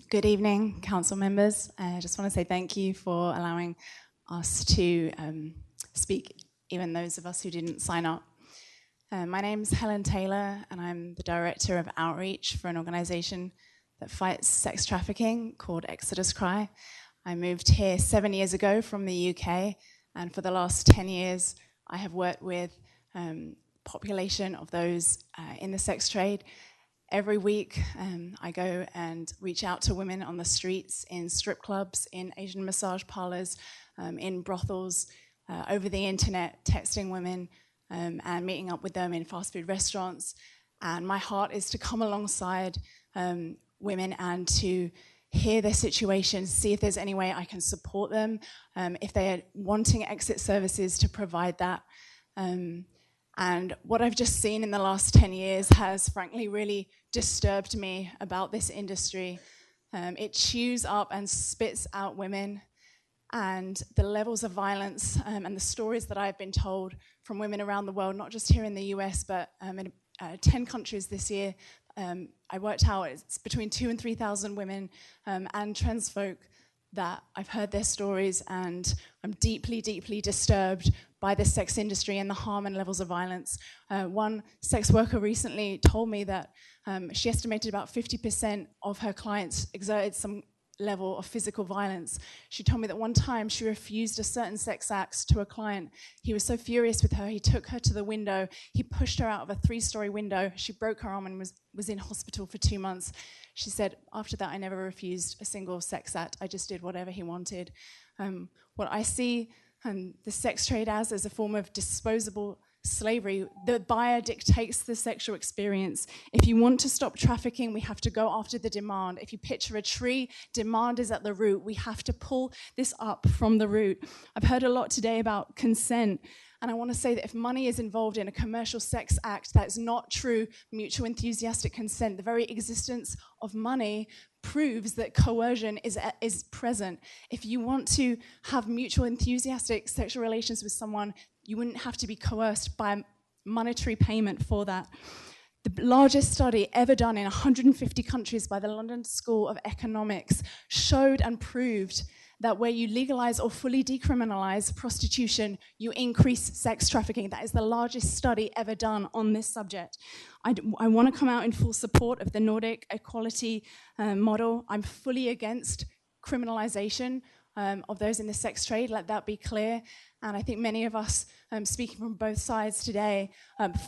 Good evening, council members. I just want to say thank you for allowing us to speak, even those of us who didn't sign up. My name's Helen Taylor, and I'm the Director of Outreach for an organisation that fights sex trafficking called Exodus Cry. I moved here 7 years ago from the UK, and for the last 10 years, I have worked with population of those in the sex trade. Every week, I go and reach out to women on the streets, in strip clubs, in Asian massage parlors, in brothels, over the internet, texting women and meeting up with them in fast food restaurants. And my heart is to come alongside women and to hear their situation, see if there's any way I can support them, if they are wanting exit services, to provide that. And what I've just seen in the last 10 years has frankly really disturbed me about this industry. It chews up and spits out women, and the levels of violence and the stories that I've been told from women around the world, not just here in the US, but in 10 countries this year. I worked out it's between 2,000 and 3,000 women and trans folk that I've heard their stories, and I'm deeply, deeply disturbed by the sex industry and the harm and levels of violence. One sex worker recently told me that she estimated about 50% of her clients exerted some level of physical violence. She told me that one time she refused a certain sex act to a client. He was so furious with her, he took her to the window, he pushed her out of a 3-story window, she broke her arm and was in hospital for 2 months. She said, after that, I never refused a single sex act, I just did whatever he wanted. What I see the sex trade as a form of disposable slavery. The buyer dictates the sexual experience. If you want to stop trafficking, we have to go after the demand. If you picture a tree, demand is at the root. We have to pull this up from the root. I've heard a lot today about consent, and I want to say that if money is involved in a commercial sex act, that is not true mutual enthusiastic consent. The very existence of money proves that coercion is present. If you want to have mutual enthusiastic sexual relations with someone, you wouldn't have to be coerced by monetary payment for that. The largest study ever done in 150 countries by the London School of Economics showed and proved that where you legalize or fully decriminalize prostitution, you increase sex trafficking. That is the largest study ever done on this subject. I want to come out in full support of the Nordic equality model. I'm fully against criminalization of those in the sex trade, let that be clear. And I think many of us speaking from both sides today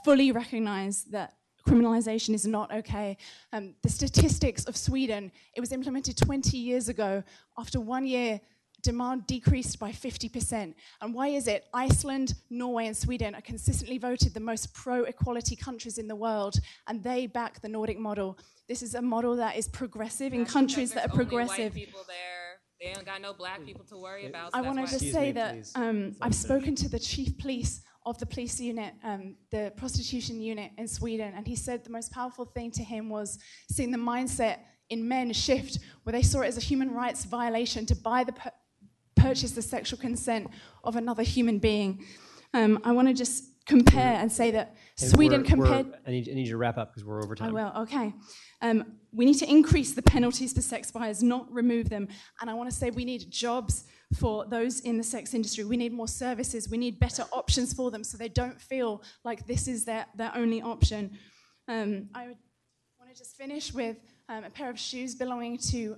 fully recognize that criminalization is not okay. The statistics of Sweden, it was implemented 20 years ago. After 1 year, demand decreased by 50%. And why is it? Iceland, Norway, and Sweden are consistently voted the most pro-equality countries in the world, and they back the Nordic model. This is a model that is progressive in countries that are progressive. White people there. They ain't got no black people to worry about. I want to just say that I've spoken to the chief police of the police unit, the prostitution unit in Sweden, and he said the most powerful thing to him was seeing the mindset in men shift, where they saw it as a human rights violation to purchase the sexual consent of another human being. I want to just compare and say that Sweden compared... I need you to wrap up because we're over time. I will, okay. We need to increase the penalties for sex buyers, not remove them. And I want to say we need jobs for those in the sex industry. We need more services. We need better options for them so they don't feel like this is their only option. I want to just finish with a pair of shoes belonging to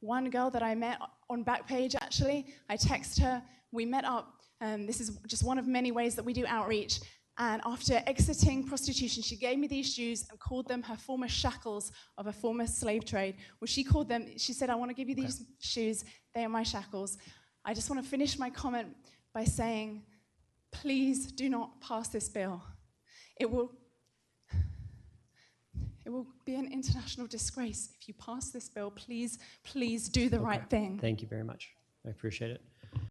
one girl that I met on Backpage, actually. I texted her. We met up. This is just one of many ways that we do outreach. And after exiting prostitution, she gave me these shoes and called them her former shackles of a former slave trade. Well, she called them, she said, I want to give you these shoes. They are my shackles. I just want to finish my comment by saying, please do not pass this bill. It will be an international disgrace if you pass this bill. Please, please do the right thing. Thank you very much. I appreciate it.